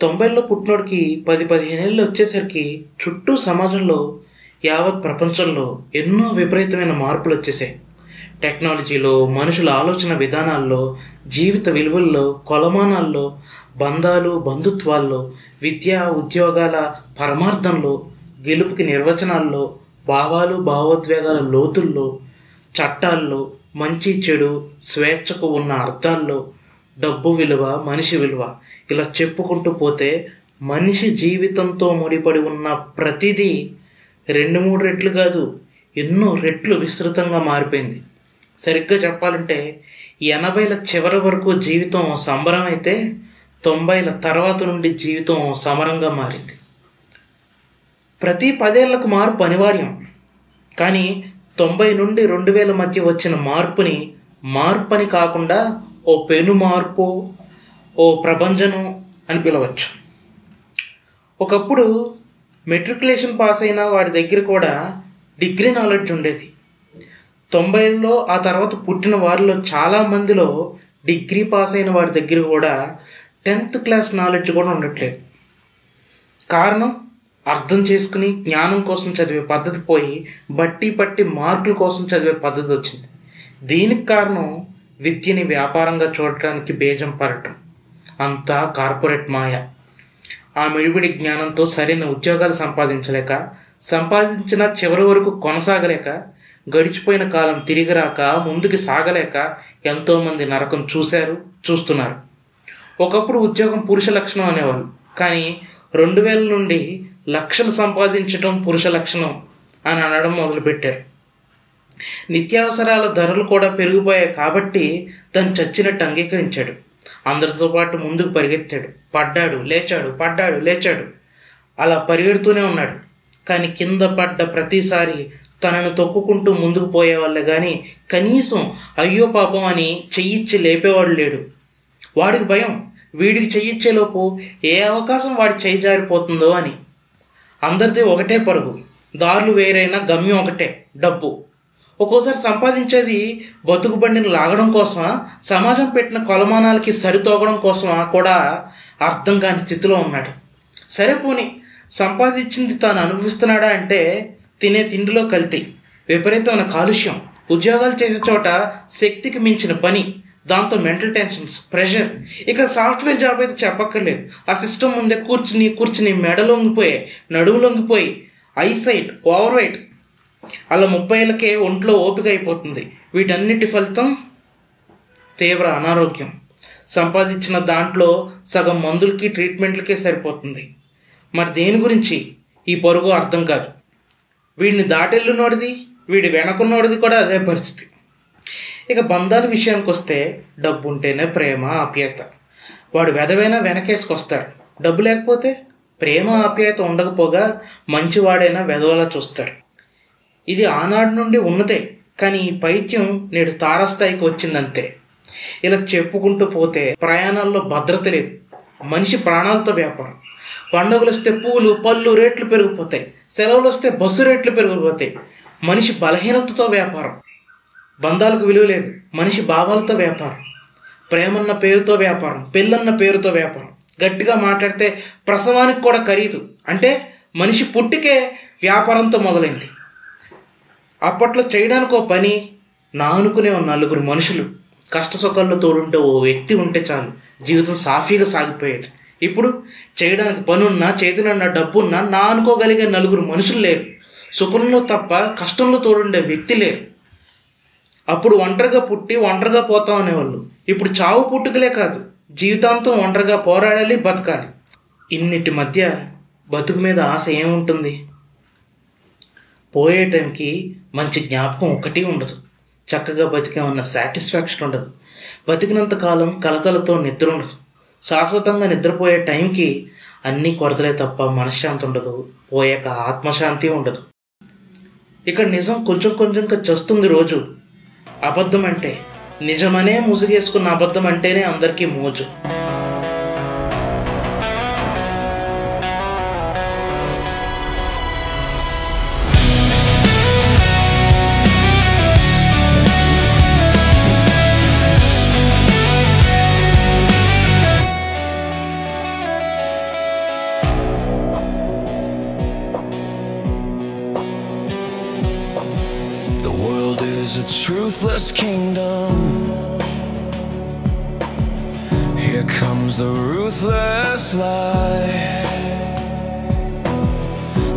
90లో పుట్టినోడికి 10-15 ఏళ్ళు వచ్చేసరికి చుట్టూ సమాజంలో యావత్ ప్రపంచంలో ఎన్నో విపరీతమైన మార్పులు వచ్చేసాయి. టెక్నాలజీలో, మనుషుల ఆలోచన విధానాల్లో, జీవిత విలువల్లో, కొలమానాల్లో, బంధాలు బంధుత్వాల్లో, విద్య ఉద్యోగాల పరమార్థంలో, గెలుపుకి నిర్వచనాల్లో, భావాలు భావోద్వేగాల లోతుల్లో, చట్టాల్లో, మంచి చెడు స్వేచ్ఛకు ఉన్న అర్థాల్లో, డబ్బు విలువ, మనిషి విలువ, ఇలా చెప్పుకుంటూ పోతే మనిషి జీవితంతో ముడిపడి ఉన్న ప్రతిదీ 2-3 రెట్లు కాదు, ఎన్నో రెట్లు విస్తృతంగా మారిపోయింది. సరిగ్గా చెప్పాలంటే 80ల చివరి వరకు జీవితం సంబరం అయితే 90ల తర్వాత నుండి జీవితం సమరంగా మారింది. ప్రతి 10 ఏళ్లకు మార్పు అనివార్యం. కానీ 90 నుండి 2000 మధ్య వచ్చిన మార్పుని మార్పని కాకుండా ఓ పెను మార్పు, ఓ ప్రభంజనం అని పిలవచ్చు. ఒకప్పుడు మెట్రికులేషన్ పాస్ అయిన వాడి దగ్గర కూడా డిగ్రీ నాలెడ్జ్ ఉండేది. 90లో ఆ తర్వాత పుట్టిన వారిలో చాలామందిలో డిగ్రీ పాస్ అయిన వాడి దగ్గర కూడా 10th క్లాస్ నాలెడ్జ్ కూడా ఉండట్లేదు. కారణం, అర్థం చేసుకుని జ్ఞానం కోసం చదివే పద్ధతి పోయి బట్టి పట్టి మార్కుల కోసం చదివే పద్ధతి వచ్చింది. దీనికి కారణం విద్యని వ్యాపారంగా చూడటానికి బేజం పడటం. అంతా కార్పొరేట్ మాయ. ఆ మిడిబిడి జ్ఞానంతో సరైన ఉద్యోగాలు సంపాదించలేక, సంపాదించిన చివరి వరకు కొనసాగలేక, గడిచిపోయిన కాలం తిరిగి రాక, ముందుకు సాగలేక ఎంతోమంది నరకం చూశారు, చూస్తున్నారు. ఒకప్పుడు ఉద్యోగం పురుష లక్షణం అనేవాళ్ళు. కానీ 2000 నుండి లక్షలు సంపాదించడం పురుష లక్షణం అని అనడం మొదలుపెట్టారు. నిత్యావసరాల ధరలు కూడా పెరిగిపోయాయి కాబట్టి దాన్ని చచ్చినట్టు అంగీకరించాడు. అందరితో పాటు ముందుకు పరిగెత్తాడు. పడ్డాడు, లేచాడు, పడ్డాడు, లేచాడు. అలా పరిగెడుతూనే ఉన్నాడు. కానీ కింద పడ్డ ప్రతిసారి తనను తొక్కుకుంటూ ముందుకు పోయేవాళ్ళే కానీ కనీసం అయ్యో పాపం అని చెయ్యిచ్చి లేపేవాడు లేడు. వాడికి భయం, వీడికి చెయ్యిచ్చేలోపు ఏ అవకాశం వాడి చెయ్యి జారిపోతుందో అని. అందరిది ఒకటే పరుగు, దారులు వేరైనా గమ్యం ఒకటే, డబ్బు. ఒక్కోసారి సంపాదించేది బతుకు బండిని లాగడం కోసమా, సమాజం పెట్టిన కొలమానాలకి సరితూగడం కోసమా కూడా అర్థం కాని స్థితిలో ఉన్నాడు. సరే పోనీ, సంపాదించింది తాను అనుభవిస్తున్నాడా అంటే తినే తిండిలో కల్తీ, విపరీతమైన కాలుష్యం, ఉద్యోగాలు చేసే చోట శక్తికి మించిన పని, దాంతో మెంటల్ టెన్షన్స్, ప్రెషర్. ఇక సాఫ్ట్వేర్ జాబ్ అయితే చెప్పక్కర్లేదు. ఆ సిస్టమ్ ముందే కూర్చుని మెడలు లొంగిపోయి, నడుము లొంగిపోయి, ఐసైట్, ఓవర్ వెయిట్, అలా 30 ఏళ్ళకే ఒంట్లో ఓపిక అయిపోతుంది. వీటన్నిటి ఫలితం తీవ్ర అనారోగ్యం. సంపాదించిన దాంట్లో సగం మందులకి ట్రీట్మెంట్లకే సరిపోతుంది. మరి దేని గురించి ఈ పరుగు అర్థం కాదు. వీడిని దాటెళ్ళునోడిది, వీడి వెనకున్నోడిది కూడా అదే పరిస్థితి. ఇక బంధాల విషయానికి వస్తే డబ్బు ఉంటేనే ప్రేమ, ఆప్యాయత. వాడు వెధవైనా వెనకేసుకొస్తారు. డబ్బు లేకపోతే ప్రేమ ఆప్యాయత ఉండకపోగా మంచివాడైనా వెధవలా చూస్తారు. ఇది ఆనాడు నుండి ఉన్నదే. కానీ ఈ పైత్యం నేడు తారాస్థాయికి వచ్చిందంతే. ఇలా చెప్పుకుంటూ పోతే ప్రయాణాల్లో భద్రత లేదు. మనిషి ప్రాణాలతో వ్యాపారం. పండుగలు వస్తే పూలు పళ్ళు రేట్లు పెరిగిపోతాయి. సెలవులు వస్తే బస్సు రేట్లు పెరిగిపోతాయి. మనిషి బలహీనతతో వ్యాపారం. బంధాలకు విలువ లేదు. మనిషి భావాలతో వ్యాపారం. ప్రేమన్న పేరుతో వ్యాపారం, పెళ్ళన్న పేరుతో వ్యాపారం. గట్టిగా మాట్లాడితే ప్రసవానికి కూడా ఖరీదు. అంటే మనిషి పుట్టికే వ్యాపారంతో మొదలైంది. అప్పట్లో చేయడానికి ఓ పని, నా అనుకునే 4 మనుషులు, కష్ట సుఖాల్లో తోడుంటే ఓ వ్యక్తి ఉంటే చాలు, జీవితం సాఫీగా సాగిపోయేది. ఇప్పుడు చేయడానికి పనున్నా, చేతినున్న డబ్బున్నా, నా అనుకోగలిగే 4 మనుషులు లేరు. సుఖంలో తప్ప కష్టంలో తోడుండే వ్యక్తి లేరు. అప్పుడు ఒంటరిగా పుట్టి ఒంటరిగా పోతాం అనేవాళ్ళు. ఇప్పుడు చావు పుట్టుకలే కాదు, జీవితాంతం ఒంటరిగా పోరాడాలి, బతకాలి. ఇన్నిటి మధ్య బతుకు మీద ఆశ ఏముంటుంది? పోయే టైంకి మంచి జ్ఞాపకం ఒకటి ఉండదు. చక్కగా బతికేమన్న సాటిస్ఫాక్షన్ ఉండదు. బతికినంత కాలం కలతలతో నిద్ర ఉండదు. శాశ్వతంగా నిద్రపోయే టైంకి అన్నీ కొరతలే తప్ప మనశ్శాంతి ఉండదు. పోయాక ఆత్మశాంతి ఉండదు. ఇక్కడ నిజం కొంచెం కొంచెంగా చస్తుంది రోజు. అబద్ధం అంటే, నిజమనే ముసుగేసుకున్న అబద్ధం అంటేనే అందరికీ మోజు. is a truthless kingdom. Here comes the ruthless lie.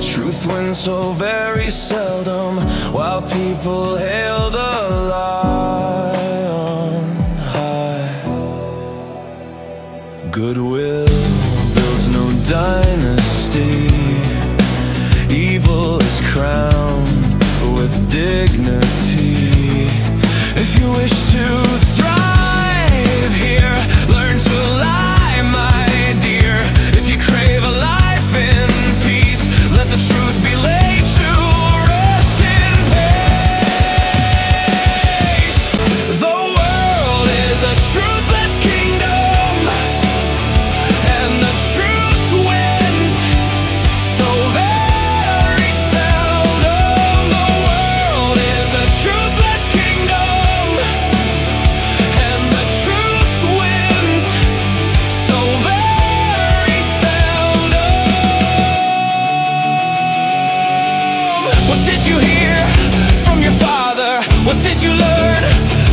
Truth wins so very seldom, while people hail the lie on high. Goodwill builds no dynasty. Evil is crowned with dignity. If you wish to thrive here, learn to lie, my dear. If you crave a life in peace, let the truth be laid to rest in peace. The world is a truthless kingdom, and the truth wins so very seldom. The world is a truthless kingdom, and the truth wins so very seldom. What did you hear from your father? What did you learn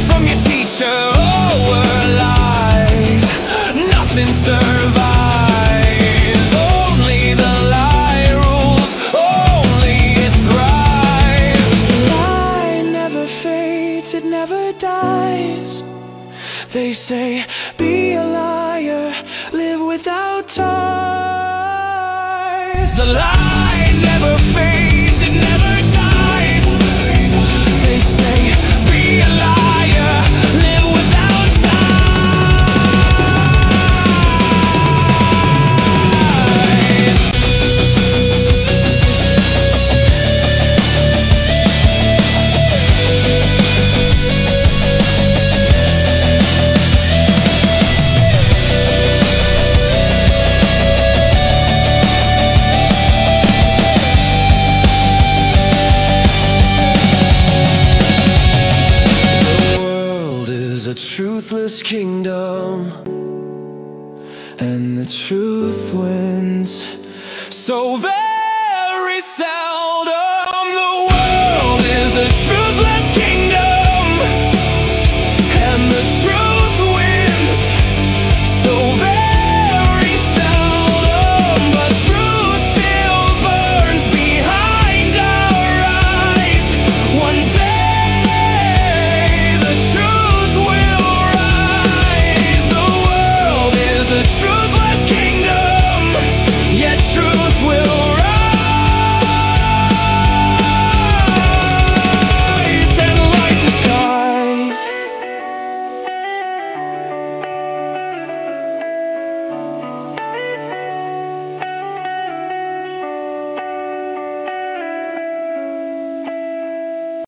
from your teacher? Oh, were lies. Nothing survives. Only the lie rules. Only it thrives. The lie never fades. It never dies. They say, be a liar, live without ties. The lie never fades, it never dies. They say, be a liar, live without ties. A truthless kingdom, and the truth wins so very seldom. The world is a